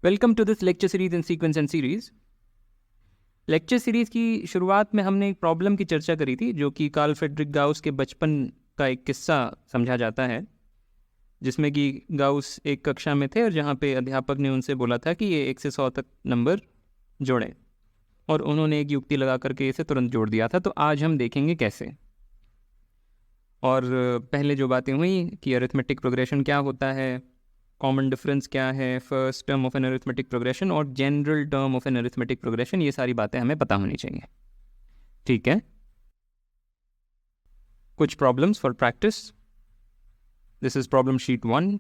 Welcome to this lecture series in sequence and series. Lecture series की शुरुआत में हमने एक प्रॉब्लम की चर्चा करी थी जो कि कार्ल फ्रेडरिक गाउस के बचपन का एक किस्सा समझा जाता है, जिसमें कि गाउस एक कक्षा में थे और जहाँ पे अध्यापक ने उनसे बोला था कि ये 1 से 100 तक नंबर जोड़ें, और उन्होंने एक युक्ति लगा करके इसे तुरंत जोड़ दिया था। तो आज हम देखेंगे कैसे। और पहले जो बातें हुई कि अरिथमेटिक प्रोग्रेशन क्या होता है, कॉमन डिफरेंस क्या है, first term of an arithmetic progression और general term of an arithmetic progression, ये सारी बातें हमें पता होनी चाहिए। ठीक है, कुछ problems for practice. This is problem sheet 1,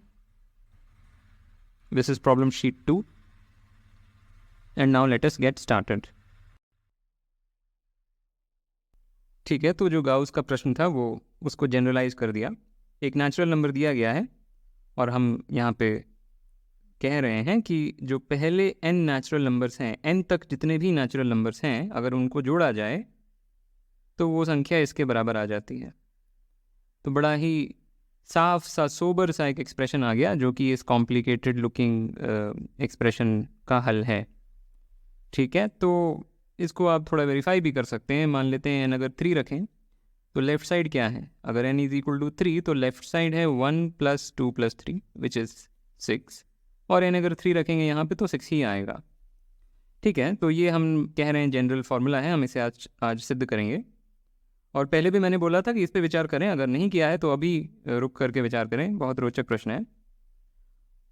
this is problem sheet 2, and now let us get started. ठीक है, तो जो गाउस का प्रश्न था वो उसको जनरलाइज कर दिया। एक नेचुरल नंबर दिया गया है और हम यहाँ पे कह रहे हैं कि जो पहले n नेचुरल नंबर्स हैं, n तक जितने भी नेचुरल नंबर्स हैं, अगर उनको जोड़ा जाए तो वो संख्या इसके बराबर आ जाती है। तो बड़ा ही साफ सा सोबर सा एक एक्सप्रेशन आ गया जो कि इस कॉम्प्लिकेटेड लुकिंग एक्सप्रेशन का हल है। ठीक है, तो इसको आप थोड़ा वेरीफाई भी कर सकते हैं। मान लेते हैं n अगर 3 रखें तो लेफ्ट साइड क्या है, अगर n इज इक्वल टू 3 तो लेफ्ट साइड है 1 + 2 + 3 विच इज़ 6, और n अगर 3 रखेंगे यहाँ पे तो 6 ही आएगा। ठीक है, तो ये हम कह रहे हैं जनरल फार्मूला है, हम इसे आज सिद्ध करेंगे। और पहले भी मैंने बोला था कि इस पे विचार करें, अगर नहीं किया है तो अभी रुक करके विचार करें, बहुत रोचक प्रश्न है।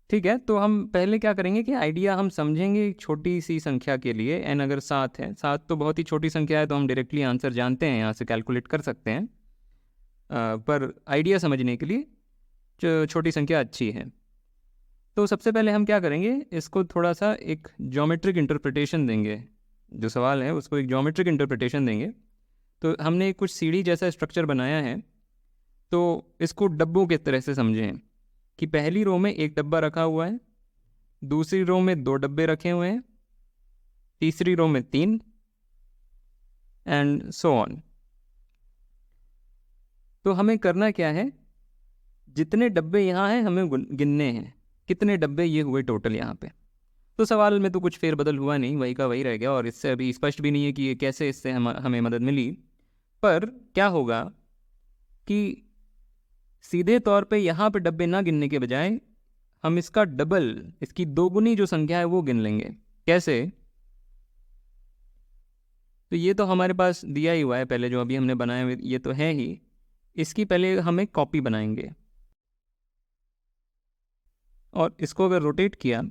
ठीक है, तो हम पहले क्या करेंगे कि आइडिया हम समझेंगे एक छोटी सी संख्या के लिए। n अगर 7 है, 7 तो बहुत ही छोटी संख्या है, तो हम डायरेक्टली आंसर जानते हैं, यहाँ से कैलकुलेट कर सकते हैं। पर आइडिया समझने के लिए छोटी संख्या अच्छी है। तो सबसे पहले हम क्या करेंगे, इसको थोड़ा सा एक ज्योमेट्रिक इंटरप्रिटेशन देंगे। जो सवाल है उसको एक ज्योमेट्रिक इंटरप्रिटेशन देंगे। तो हमने कुछ सीढ़ी जैसा स्ट्रक्चर बनाया है, तो इसको डब्बों के तरह से समझें कि पहली रो में एक डब्बा रखा हुआ है, दूसरी रो में 2 डब्बे रखे हुए हैं, तीसरी रो में 3, एंड सो ऑन। तो हमें करना क्या है, जितने डब्बे यहाँ हैं हमें गिनने हैं, कितने डब्बे ये हुए टोटल यहाँ पे। तो सवाल में तो कुछ फेरबदल हुआ नहीं, वही का वही रह गया, और इससे अभी स्पष्ट भी नहीं है कि ये कैसे इससे हमें मदद मिली। पर क्या होगा कि सीधे तौर पे यहाँ पे डब्बे ना गिनने के बजाय हम इसका डबल, इसकी दोगुनी जो संख्या है वो गिन लेंगे। कैसे? तो ये तो हमारे पास दिया ही हुआ है पहले, जो अभी हमने बनाया हुआ ये तो है ही। इसकी पहले हम एक कॉपी बनाएंगे और इसको अगर रोटेट किया,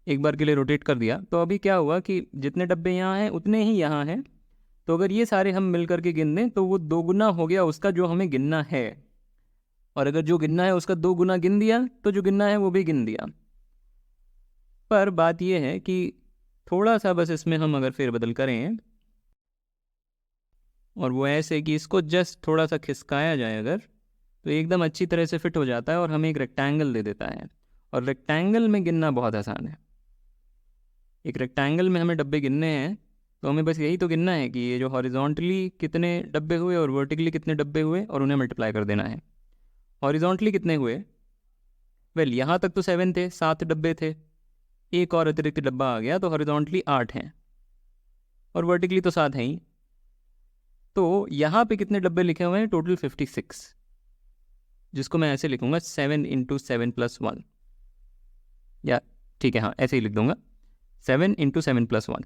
एक बार के लिए रोटेट कर दिया, तो अभी क्या हुआ कि जितने डब्बे यहाँ हैं उतने ही यहाँ हैं। तो अगर ये सारे हम मिल करके गिन दें तो वो 2 गुना हो गया उसका जो हमें गिनना है, और अगर जो गिनना है उसका 2 गुना गिन दिया तो जो गिनना है वो भी गिन दिया। पर बात यह है कि थोड़ा सा बस इसमें हम अगर फेरबदल करें, और वो ऐसे कि इसको जस्ट थोड़ा सा खिसकाया जाए अगर, तो एकदम अच्छी तरह से फिट हो जाता है और हमें एक रेक्टेंगल दे देता है। और रेक्टेंगल में गिनना बहुत आसान है। एक रेक्टेंगल में हमें डब्बे गिनने हैं, तो हमें बस यही तो गिनना है कि ये जो हॉरिजॉन्टली कितने डब्बे हुए और वर्टिकली कितने डब्बे हुए, और उन्हें मल्टीप्लाई कर देना है। हॉरिजॉन्टली कितने हुए, वेल यहाँ तक तो 7 थे, 7 डब्बे थे, एक और अतिरिक्त डब्बा आ गया तो हॉरिजॉन्टली 8 हैं, और वर्टिकली तो 7 हैं ही। तो यहाँ पे कितने डब्बे लिखे हुए हैं, टोटल 56, जिसको मैं ऐसे लिखूंगा 7 × 7 + 1, या ठीक है हाँ ऐसे ही लिख दूंगा 7 × 7 + 1।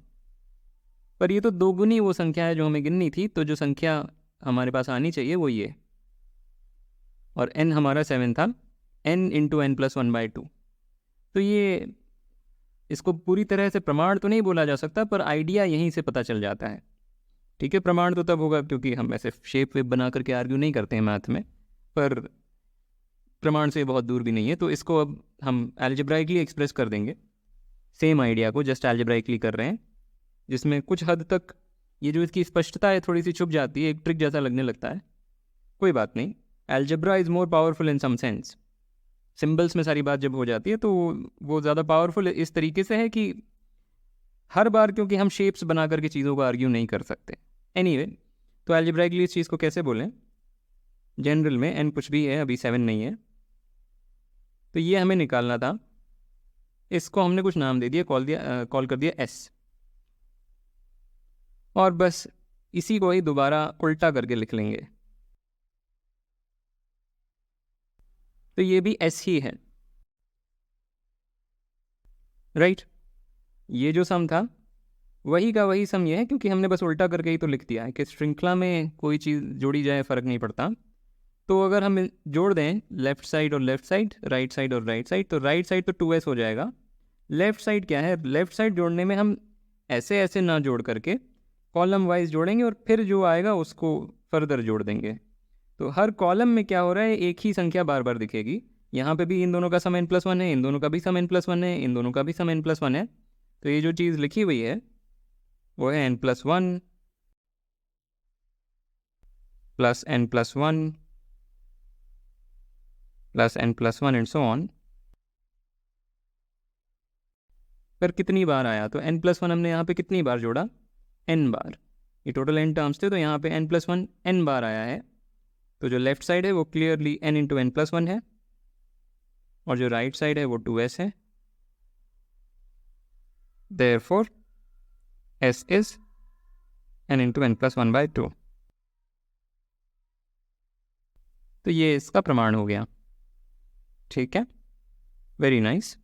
पर ये तो दोगुनी वो संख्या है जो हमें गिननी थी, तो जो संख्या हमारे पास आनी चाहिए वो ये, और n हमारा 7 था, n × n + 1/2। तो ये इसको पूरी तरह से प्रमाण तो नहीं बोला जा सकता, पर आइडिया यहीं से पता चल जाता है। ठीक है, प्रमाण तो तब होगा क्योंकि हम ऐसे शेप वेप बना करके आर्ग्यू नहीं करते हैं मैथ में, पर प्रमाण से बहुत दूर भी नहीं है। तो इसको अब हम एल्जेब्राइकली एक्सप्रेस कर देंगे, सेम आइडिया को जस्ट एल्जेब्राइकली कर रहे हैं, जिसमें कुछ हद तक ये जो इसकी स्पष्टता है थोड़ी सी छुप जाती है, एक ट्रिक जैसा लगने लगता है। कोई बात नहीं, algebra is more powerful in some sense. Symbols में सारी बात जब हो जाती है तो वो ज़्यादा पावरफुल इस तरीके से है कि हर बार क्योंकि हम शेप्स बना करके चीज़ों को आर्ग्यू नहीं कर सकते। एनीवे, तो एल्जेब्राइकली इस चीज़ को कैसे बोलें, जनरल में n कुछ भी है, अभी 7 नहीं है, तो ये हमें निकालना था इसको हमने कुछ नाम दे दिया, कॉल कर दिया एस, और बस इसी को ही दोबारा उल्टा करके लिख लेंगे, तो ये भी एस ही है, राइट। ये जो सम था वही का वही सम ये है, क्योंकि हमने बस उल्टा करके ही तो लिख दिया है कि श्रृंखला में कोई चीज़ जोड़ी जाए फ़र्क नहीं पड़ता। तो अगर हम जोड़ दें लेफ्ट साइड और लेफ्ट साइड, राइट साइड और राइट साइड, तो राइट साइड तो 2s हो जाएगा। लेफ्ट साइड क्या है, लेफ्ट साइड जोड़ने में हम ऐसे ऐसे ना जोड़ करके कॉलम वाइज जोड़ेंगे और फिर जो आएगा उसको फर्दर जोड़ देंगे। तो हर कॉलम में क्या हो रहा है, एक ही संख्या बार बार दिखेगी। यहाँ पे भी इन दोनों का सम n+1 है, इन दोनों का भी सम n+1 है, इन दोनों का भी सम n+1 है। तो ये जो चीज़ लिखी हुई है वो है n+1 plus n+1 plus n+1 and so on. पर कितनी बार आया, तो n+1 हमने यहाँ पे कितनी बार जोड़ा, n बार। ये टोटल n टर्म्स थे, तो यहाँ पे n+1 n बार आया है। तो जो लेफ्ट साइड है वो क्लियरली n इंटू n+1 है, और जो राइट साइड है वो 2s है। Therefore s is n into n+1/2। तो ये इसका प्रमाण हो गया, ठीक है, वेरी नाइस।